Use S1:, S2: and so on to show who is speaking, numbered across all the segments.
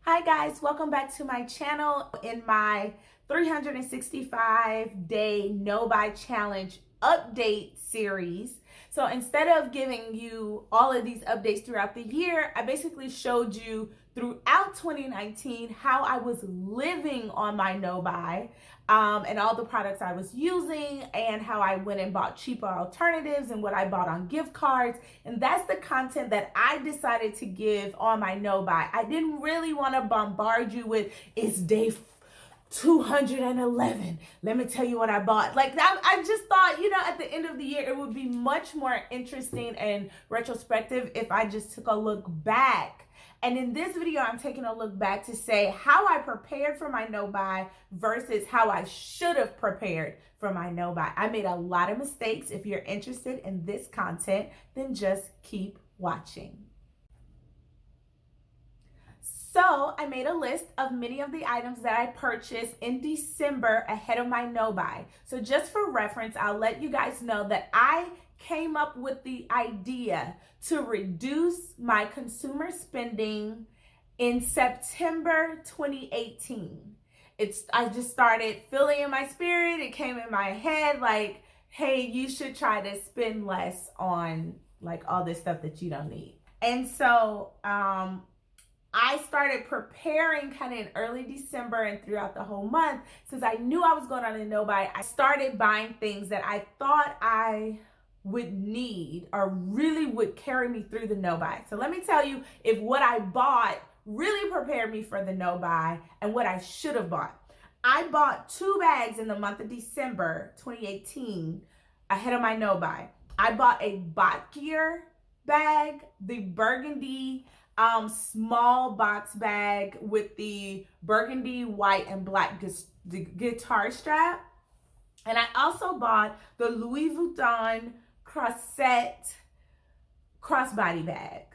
S1: Hi guys, welcome back to my channel in my 365-day no-buy challenge update series. So instead of giving you all of these updates throughout the year, I basically showed you throughout 2019 how I was living on my no-buy and all the products I was using and how I went and bought cheaper alternatives and what I bought on gift cards. And that's the content that I decided to give on my no-buy. I didn't really want to bombard you with, it's day 211. Let me tell you what I bought. Like I just thought, at the end of the year, it would be much more interesting and retrospective if I just took a look back. And in this video, I'm taking a look back to say how I prepared for my no-buy versus how I should have prepared for my no-buy. I made a lot of mistakes. If you're interested in this content, then just keep watching. So I made a list of many of the items that I purchased in December ahead of my no-buy. So just for reference, I'll let you guys know that I came up with the idea to reduce my consumer spending in September 2018. I just started feeling in my spirit. It came in my head like, hey, you should try to spend less on like all this stuff that you don't need. And so, I started preparing kind of in early December and throughout the whole month. Since I knew I was going on a no-buy, I started buying things that I thought I would need or really would carry me through the no-buy. So let me tell you if what I bought really prepared me for the no-buy and what I should have bought. I bought 2 bags in the month of December 2018 ahead of my no-buy. I bought a Botgear bag, the burgundy small box bag with the burgundy, white, and black guitar strap. And I also bought the Louis Vuitton Crossette crossbody bag.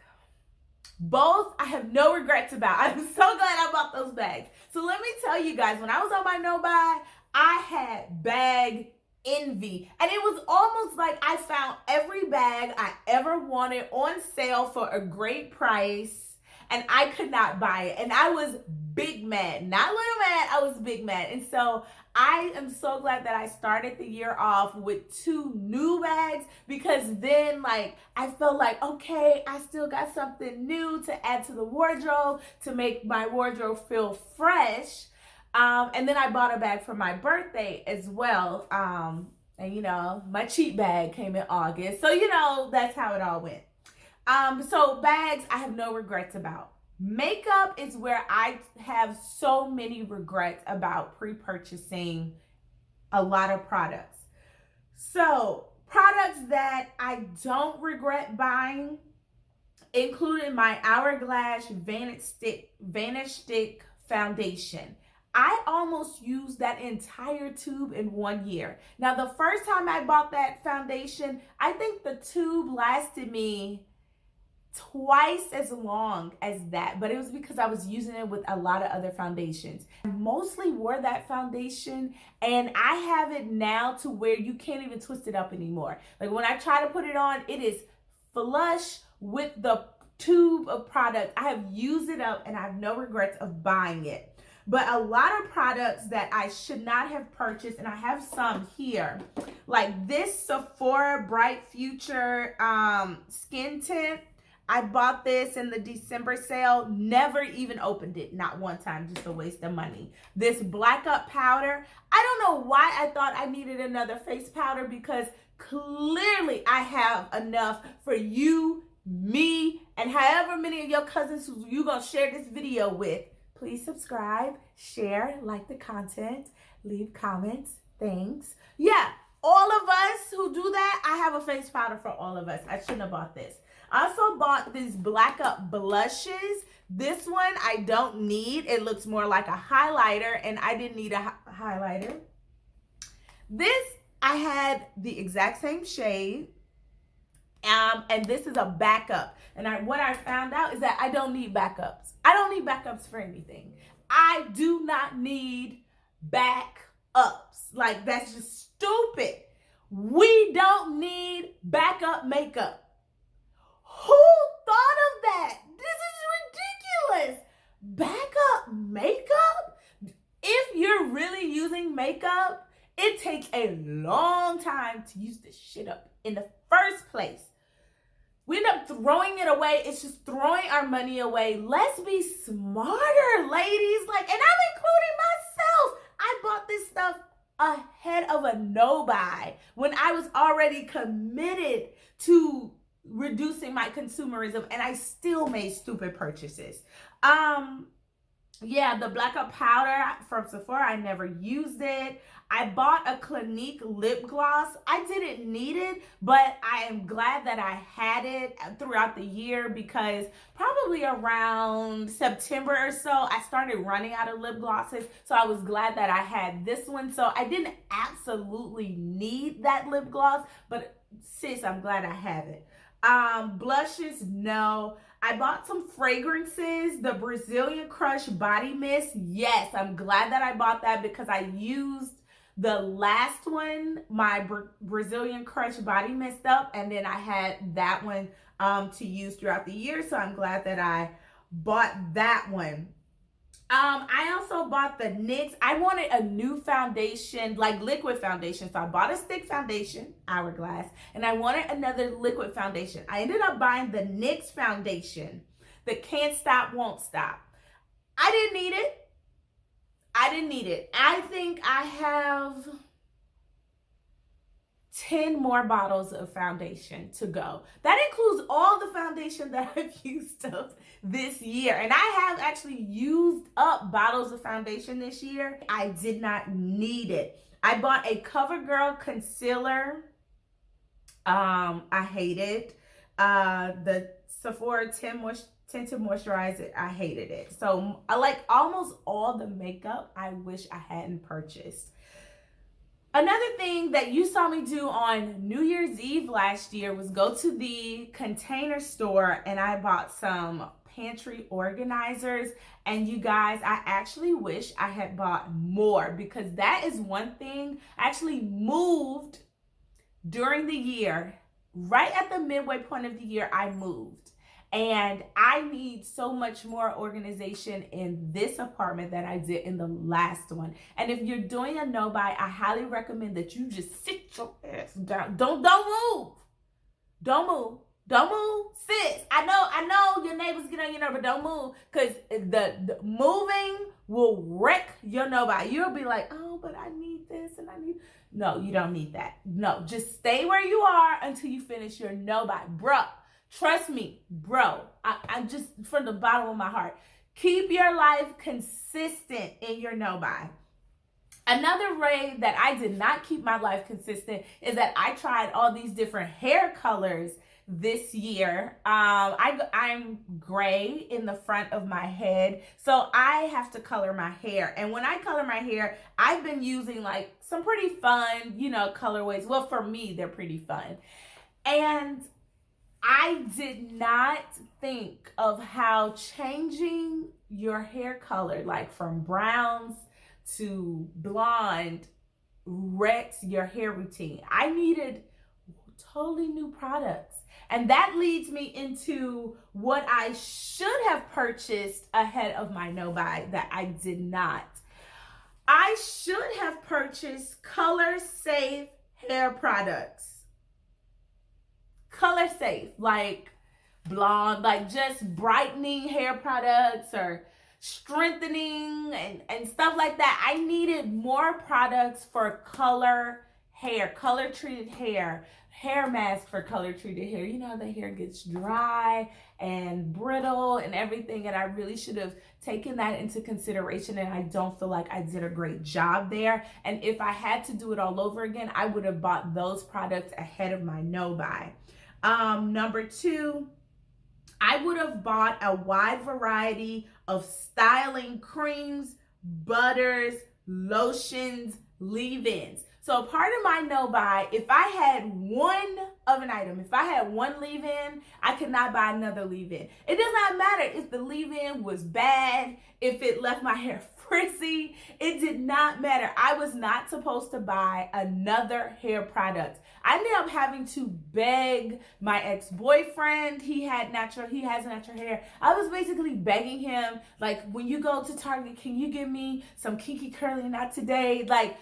S1: Both I have no regrets about. I'm so glad I bought those bags. So let me tell you guys, when I was on my no-buy, I had bag envy. And it was almost like I found every bag I ever wanted on sale for a great price and I could not buy it. And I was big mad, not little mad, I was big mad. And so I am so glad that I started the year off with 2 new bags because then I felt like, okay, I still got something new to add to the wardrobe to make my wardrobe feel fresh. And then I bought a bag for my birthday as well. And my cheap bag came in August. So, that's how it all went. So bags, I have no regrets about. Makeup is where I have so many regrets about pre-purchasing a lot of products. So products that I don't regret buying included my Hourglass Vanish Stick foundation. I almost used that entire tube in 1 year. Now, the first time I bought that foundation, I think the tube lasted me twice as long as that, but it was because I was using it with a lot of other foundations. I mostly wore that foundation and I have it now to where you can't even twist it up anymore. Like when I try to put it on, it is flush with the tube of product. I have used it up and I have no regrets of buying it. But a lot of products that I should not have purchased, and I have some here, like this Sephora Bright Future skin tint. I bought this in the December sale, never even opened it, not one time, just a waste of money. This Black Up powder, I don't know why I thought I needed another face powder because clearly I have enough for you, me, and however many of your cousins who you're gonna share this video with. Please subscribe, share, like the content, leave comments, thanks. Yeah, all of us who do that, I have a face powder for all of us. I shouldn't have bought this. I also bought these Black Up blushes. This one I don't need. It looks more like a highlighter and I didn't need a highlighter. This, I had the exact same shade. And this is a backup. And what I found out is that I don't need backups. I don't need backups for anything. I do not need backups. Like, that's just stupid. We don't need backup makeup. Who thought of that? This is ridiculous. Backup makeup, if you're really using makeup, it takes a long time to use this shit up in the first place. We end up throwing it away. It's just throwing our money away. Let's be smarter, ladies. Like, and I'm including myself. I bought this stuff ahead of a no-buy when I was already committed to reducing my consumerism, and I still made stupid purchases. Yeah, the blackout powder from Sephora, I never used it. I bought a Clinique lip gloss. I didn't need it, but I am glad that I had it throughout the year, because probably around September or so, I started running out of lip glosses. So I was glad that I had this one. So I didn't absolutely need that lip gloss, but sis, I'm glad I have it. Blushes, no. I bought some fragrances, the Brazilian Crush Body Mist. Yes, I'm glad that I bought that, because I used the last one, my Brazilian Crush Body Mist up, and then I had that one to use throughout the year. So I'm glad that I bought that one. I also bought the NYX. I wanted a new foundation, like liquid foundation. So I bought a stick foundation, Hourglass, and I wanted another liquid foundation. I ended up buying the NYX foundation, the Can't Stop, Won't Stop. I didn't need it. I think I have 10 more bottles of foundation to go. That includes all the foundation that I've used up this year. And I have actually used up bottles of foundation this year. I did not need it. I bought a CoverGirl concealer. I hate it. The Sephora Tinted Moisturizer, I hated it. So I like almost all the makeup I wish I hadn't purchased. Another thing that you saw me do on New Year's Eve last year was go to the Container Store, and I bought some pantry organizers. And you guys, I actually wish I had bought more, because that is one thing. I actually moved during the year. Right at the midway point of the year, I moved. And I need so much more organization in this apartment than I did in the last one. And if you're doing a no-buy, I highly recommend that you just sit your ass down. Don't move. Don't move. Don't move. Sis, I know your neighbors get on your nerve, but don't move, because the moving will wreck your no-buy. You'll be like, oh, but I need this and I need... No, you don't need that. No, just stay where you are until you finish your no-buy. Bruh. Trust me, bro, I'm just from the bottom of my heart. Keep your life consistent in your no-buy. Another way that I did not keep my life consistent is that I tried all these different hair colors this year. I'm gray in the front of my head, so I have to color my hair. And when I color my hair, I've been using like some pretty fun, colorways. Well, for me, they're pretty fun. And I did not think of how changing your hair color, like from browns to blonde, wrecks your hair routine. I needed totally new products. And that leads me into what I should have purchased ahead of my no-buy that I did not. I should have purchased color safe hair products. Color safe, like blonde, like just brightening hair products or strengthening and stuff like that. I needed more products for color hair, color treated hair mask for color treated hair. You know, the hair gets dry and brittle and everything, and I really should have taken that into consideration, and I don't feel like I did a great job there. And if I had to do it all over again, I would have bought those products ahead of my no-buy. Number 2, I would have bought a wide variety of styling creams, butters, lotions, leave-ins. So part of my no buy, if I had one of an item, if I had one leave-in, I could not buy another leave-in. It does not matter if the leave-in was bad, if it left my hair frizzy, it did not matter. I was not supposed to buy another hair product. I ended up having to beg my ex-boyfriend. He has natural hair. I was basically begging him, like, when you go to Target, can you give me some kinky curly knot today? Like,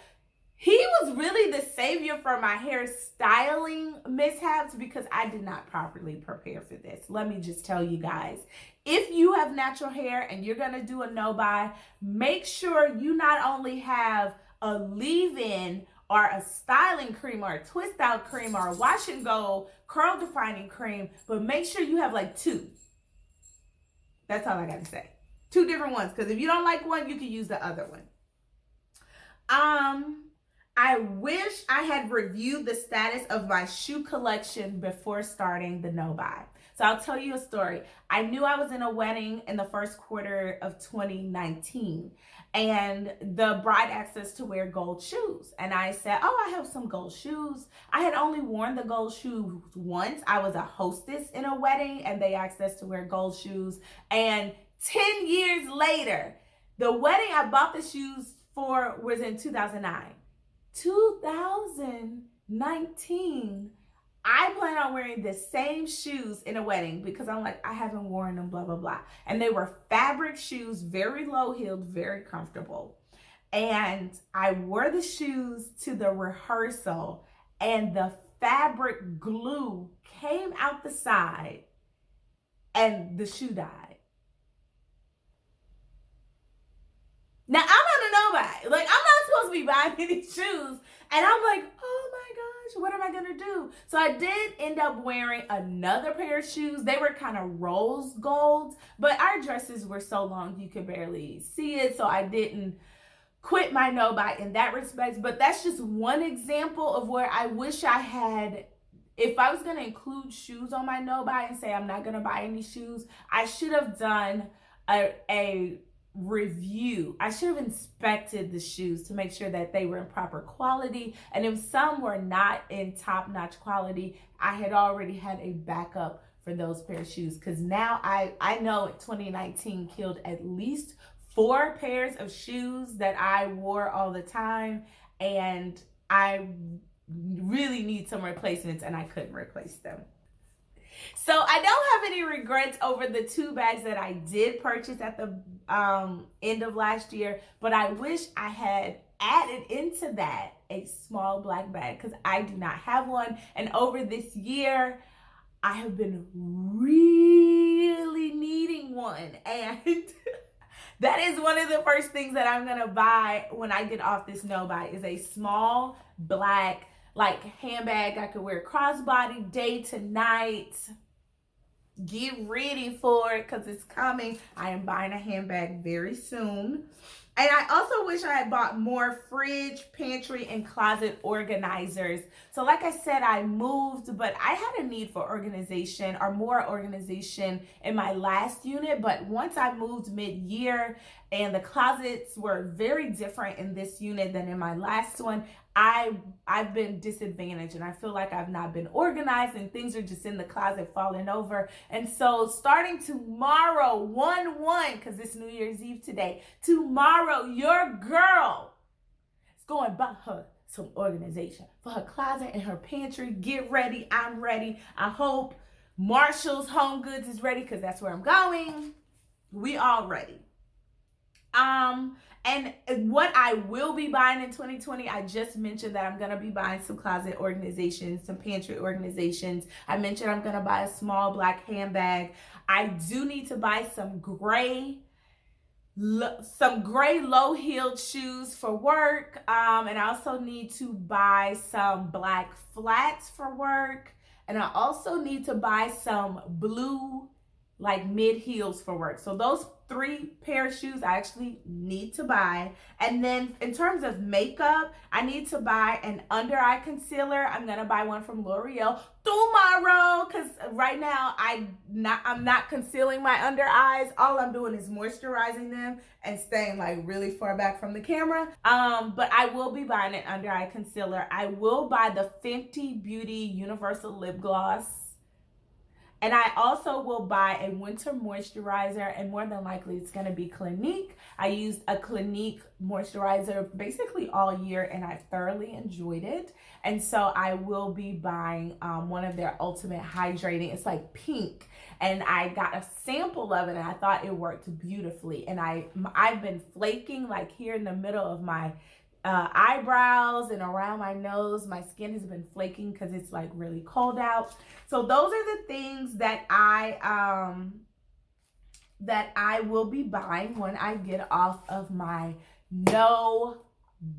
S1: he was really the savior for my hair styling mishaps because I did not properly prepare for this. Let me just tell you guys, if you have natural hair and you're gonna do a no-buy, make sure you not only have a leave-in or a styling cream or a twist out cream or a wash and go curl defining cream, but make sure you have like two. That's all I gotta say. Two different ones, because if you don't like one, you can use the other one. I wish I had reviewed the status of my shoe collection before starting the no-buy. So I'll tell you a story. I knew I was in a wedding in the first quarter of 2019, and the bride asked us to wear gold shoes. And I said, oh, I have some gold shoes. I had only worn the gold shoes once. I was a hostess in a wedding, and they asked us to wear gold shoes. And 10 years later, the wedding I bought the shoes for was in 2009. 2019, I plan on wearing the same shoes in a wedding because I'm like, I haven't worn them, blah, blah, blah. And they were fabric shoes, very low-heeled, very comfortable. And I wore the shoes to the rehearsal, and the fabric glue came out the side, and the shoe died. Now, I'm on a no-buy. Like, I'm not supposed to be buying any shoes. And I'm like, oh my gosh, what am I going to do? So I did end up wearing another pair of shoes. They were kind of rose gold, but our dresses were so long you could barely see it. So I didn't quit my no-buy in that respect. But that's just one example of where I wish I had, if I was going to include shoes on my no-buy and say I'm not going to buy any shoes, I should have done a review. I should have inspected the shoes to make sure that they were in proper quality. And if some were not in top-notch quality, I had already had a backup for those pair of shoes. Because now I know 2019 killed at least 4 pairs of shoes that I wore all the time. And I really need some replacements, and I couldn't replace them. So I don't have any regrets over the 2 bags that I did purchase at the end of last year, but I wish I had added into that a small black bag because I do not have one. And over this year, I have been really needing one. And that is one of the first things that I'm going to buy when I get off this no-buy is a small black like handbag I could wear crossbody day to night. Get ready for it because it's coming. I am buying a handbag very soon. And I also wish I had bought more fridge, pantry, and closet organizers. So like I said, I moved, but I had a need for organization or more organization in my last unit. But once I moved mid-year and the closets were very different in this unit than in my last one, I've been disadvantaged and I feel like I've not been organized and things are just in the closet falling over. And so starting tomorrow, 1/1, because it's New Year's Eve today, tomorrow, your girl is going to buy her some organization for her closet and her pantry. Get ready. I'm ready. I hope Marshall's Home Goods is ready because that's where I'm going. We all ready. And what I will be buying in 2020, I just mentioned that I'm going to be buying some closet organizations, some pantry organizations. I mentioned I'm going to buy a small black handbag. I do need to buy some gray low-heeled shoes for work. And I also need to buy some black flats for work. And I also need to buy some blue like mid heels for work. So those 3 pair of shoes I actually need to buy. And then in terms of makeup, I need to buy an under eye concealer. I'm gonna buy one from L'Oreal tomorrow because right now I'm not concealing my under eyes. All I'm doing is moisturizing them and staying like really far back from the camera. But I will be buying an under eye concealer. I will buy the Fenty Beauty Universal Lip Gloss. And I also will buy a winter moisturizer, and more than likely it's going to be Clinique. I used a Clinique moisturizer basically all year, and I thoroughly enjoyed it. And so I will be buying one of their Ultimate Hydrating. It's like pink, and I got a sample of it, and I thought it worked beautifully. And I've been flaking like here in the middle of my eyebrows and around my nose. My skin has been flaking because it's like really cold out. So those are the things that I will be buying when I get off of my no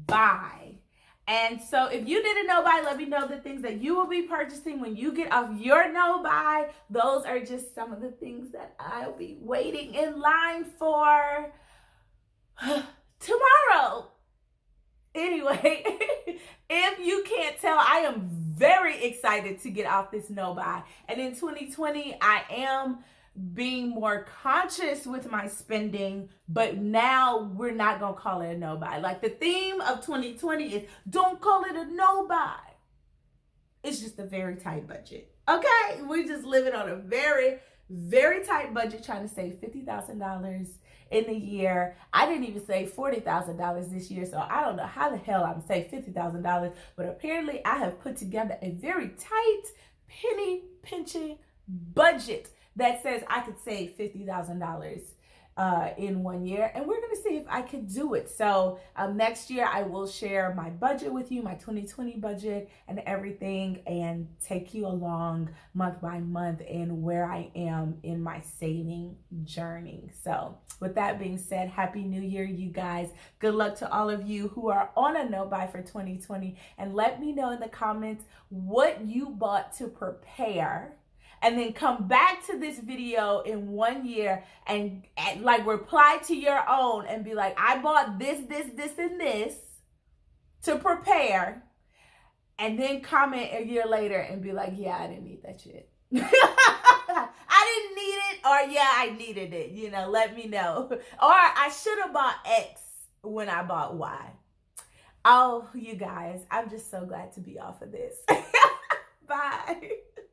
S1: buy. And so if you did a no buy, let me know the things that you will be purchasing when you get off your no buy. Those are just some of the things that I'll be waiting in line for tomorrow. Anyway, if you can't tell, I am very excited to get off this no buy. And in 2020, I am being more conscious with my spending, but now we're not going to call it a no buy. Like the theme of 2020 is don't call it a no buy. It's just a very tight budget. Okay? We're just living on a very, very tight budget, trying to save $50,000 in a year. I didn't even save $40,000 this year, so I don't know how the hell I'm saving $50,000, but apparently I have put together a very tight, penny pinching budget that says I could save $50,000 in 1 year, and we're gonna see if I can do it. So next year I will share my budget with you, my 2020 budget and everything, and take you along month by month in where I am in my saving journey. So with that being said, Happy New Year, you guys. Good luck to all of you who are on a no buy for 2020, and let me know in the comments what you bought to prepare. And then come back to this video in 1 year and like reply to your own and be like, I bought this, this, this, and this to prepare. And then comment a year later and be like, yeah, I didn't need that shit. I didn't need it, or yeah, I needed it. You know, let me know. Or I should have bought X when I bought Y. Oh, you guys, I'm just so glad to be off of this. Bye.